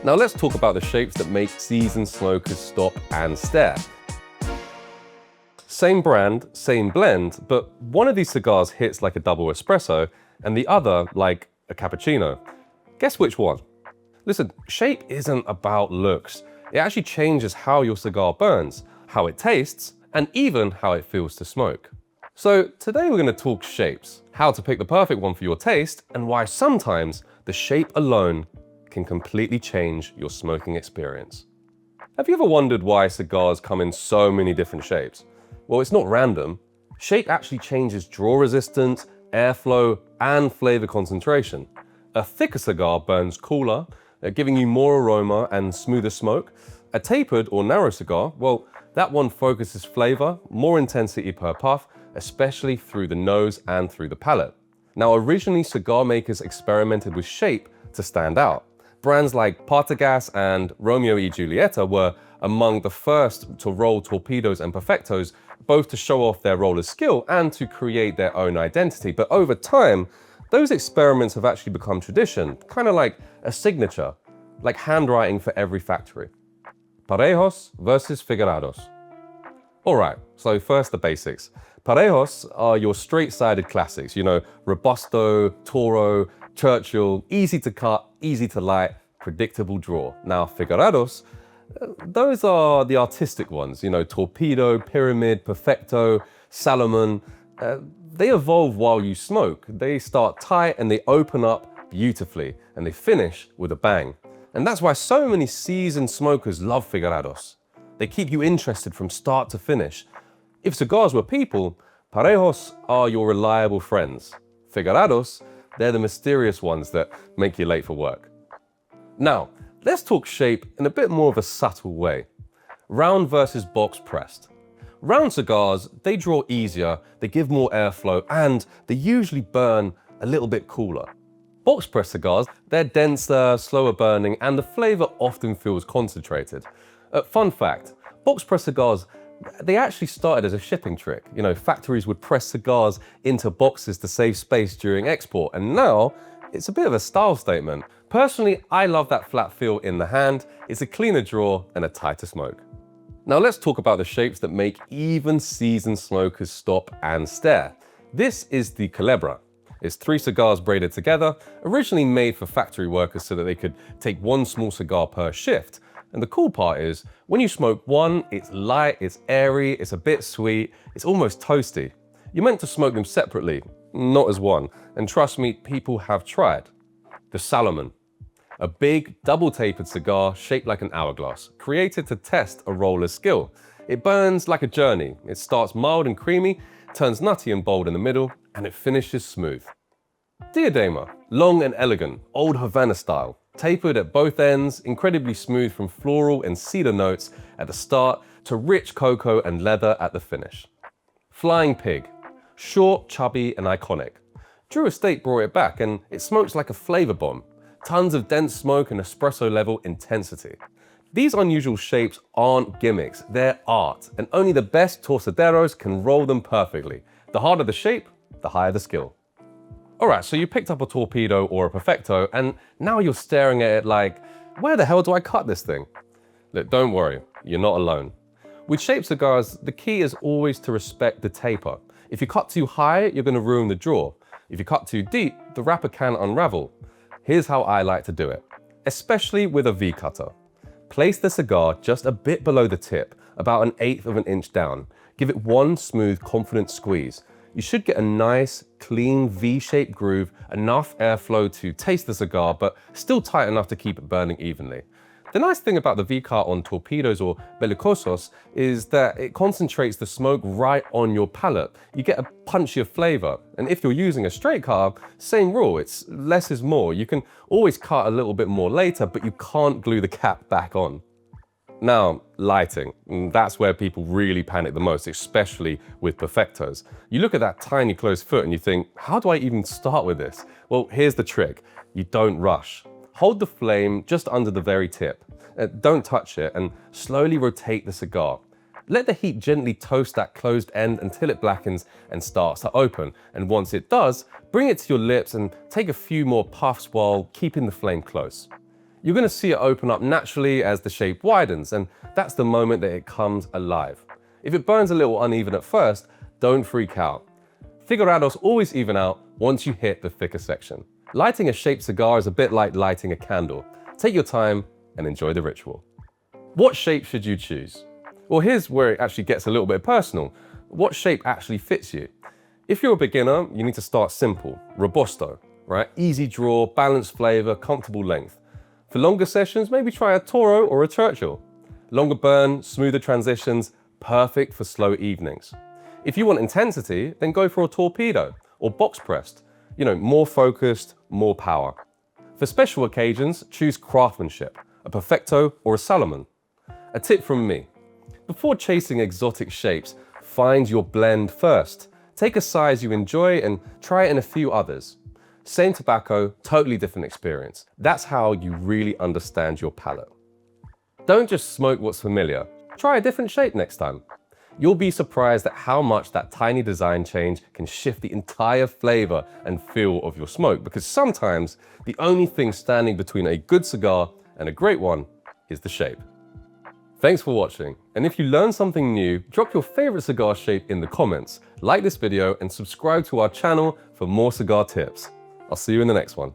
Now let's talk about the shapes that make seasoned smokers stop and stare. Same brand, same blend, but one of these cigars hits like a double espresso and the other like a cappuccino. Guess which one? Listen, shape isn't about looks. It actually changes how your cigar burns, how it tastes, and even how it feels to smoke. So today we're going to talk shapes, how to pick the perfect one for your taste, and why sometimes the shape alone can completely change your smoking experience. Have you ever wondered why cigars come in so many different shapes? Well, it's not random. Shape actually changes draw resistance, airflow, and flavor concentration. A thicker cigar burns cooler, giving you more aroma and smoother smoke. A tapered or narrow cigar, well, that one focuses flavor, more intensity per puff, especially through the nose and through the palate. Now, originally cigar makers experimented with shape to stand out. Brands like Parejos and Romeo y Julieta were among the first to roll Torpedos and Perfectos, both to show off their roller's skill and to create their own identity. But over time, those experiments have actually become tradition, kind of like a signature, like handwriting for every factory. Parejos versus Figurados. Alright, so first the basics. Parejos are your straight-sided classics, Robusto, Toro, Churchill, easy to cut, easy to light, predictable draw. Now Figurados, those are the artistic ones, Torpedo, Pyramid, Perfecto, Salomon. They evolve while you smoke. They start tight and they open up beautifully and they finish with a bang. And that's why so many seasoned smokers love Figurados. They keep you interested from start to finish. If cigars were people, Parejos are your reliable friends. Figurados, they're the mysterious ones that make you late for work. Now, let's talk shape in a bit more of a subtle way. Round versus box pressed. Round cigars, they draw easier, they give more airflow, and they usually burn a little bit cooler. Box press cigars, they're denser, slower burning, and the flavor often feels concentrated. Fun fact, box press cigars, they actually started as a shipping trick. Factories would press cigars into boxes to save space during export, and now it's a bit of a style statement. Personally, I love that flat feel in the hand. It's a cleaner draw and a tighter smoke. Now let's talk about the shapes that make even seasoned smokers stop and stare. This is the Culebra. It's 3 cigars braided together, originally made for factory workers so that they could take 1 small cigar per shift. And the cool part is, when you smoke one, it's light, it's airy, it's a bit sweet, it's almost toasty. You're meant to smoke them separately, not as one. And trust me, people have tried. The Salomon. A big, double-tapered cigar shaped like an hourglass, created to test a roller's skill. It burns like a journey. It starts mild and creamy, turns nutty and bold in the middle, and it finishes smooth. Diadema. Long and elegant, old Havana style. Tapered at both ends, incredibly smooth from floral and cedar notes at the start to rich cocoa and leather at the finish. Flying Pig. Short, chubby, and iconic. Drew Estate brought it back, and it smokes like a flavor bomb. Tons of dense smoke and espresso level intensity. These unusual shapes aren't gimmicks, they're art, and only the best torcederos can roll them perfectly. The harder the shape, the higher the skill. Alright, so you picked up a Torpedo or a Perfecto, and now you're staring at it like, where the hell do I cut this thing? Look, don't worry, you're not alone. With shaped cigars, the key is always to respect the taper. If you cut too high, you're going to ruin the draw. If you cut too deep, the wrapper can unravel. Here's how I like to do it, especially with a V-cutter. Place the cigar just a bit below the tip, about 1/8 of an inch down. Give it one smooth, confident squeeze. You should get a nice, clean V-shaped groove, enough airflow to taste the cigar, but still tight enough to keep it burning evenly. The nice thing about the V-cut on Torpedos or Belicosos is that it concentrates the smoke right on your palate. You get a punchier flavor. And if you're using a straight cutter, same rule, it's less is more. You can always cut a little bit more later, but you can't glue the cap back on. Now, lighting. That's where people really panic the most, especially with Perfectos. You look at that tiny closed foot and you think, how do I even start with this? Well, here's the trick. You don't rush. Hold the flame just under the very tip. Don't touch it and slowly rotate the cigar. Let the heat gently toast that closed end until it blackens and starts to open. And once it does, bring it to your lips and take a few more puffs while keeping the flame close. You're going to see it open up naturally as the shape widens, and that's the moment that it comes alive. If it burns a little uneven at first, don't freak out. Figurados always even out once you hit the thicker section. Lighting a shaped cigar is a bit like lighting a candle. Take your time and enjoy the ritual. What shape should you choose? Well, here's where it actually gets a little bit personal. What shape actually fits you? If you're a beginner, you need to start simple, Robusto, right? Easy draw, balanced flavor, comfortable length. For longer sessions, maybe try a Toro or a Churchill. Longer burn, smoother transitions, perfect for slow evenings. If you want intensity, then go for a Torpedo or box pressed. More focused, more power. For special occasions, choose craftsmanship, a Perfecto or a Salomon. A tip from me: before chasing exotic shapes, find your blend first. Take a size you enjoy and try it in a few others. Same tobacco, totally different experience. That's how you really understand your palate. Don't just smoke what's familiar. Try a different shape next time. You'll be surprised at how much that tiny design change can shift the entire flavor and feel of your smoke, because sometimes the only thing standing between a good cigar and a great one is the shape. Thanks for watching, and if you learned something new, drop your favorite cigar shape in the comments, like this video, and subscribe to our channel for more cigar tips. I'll see you in the next one.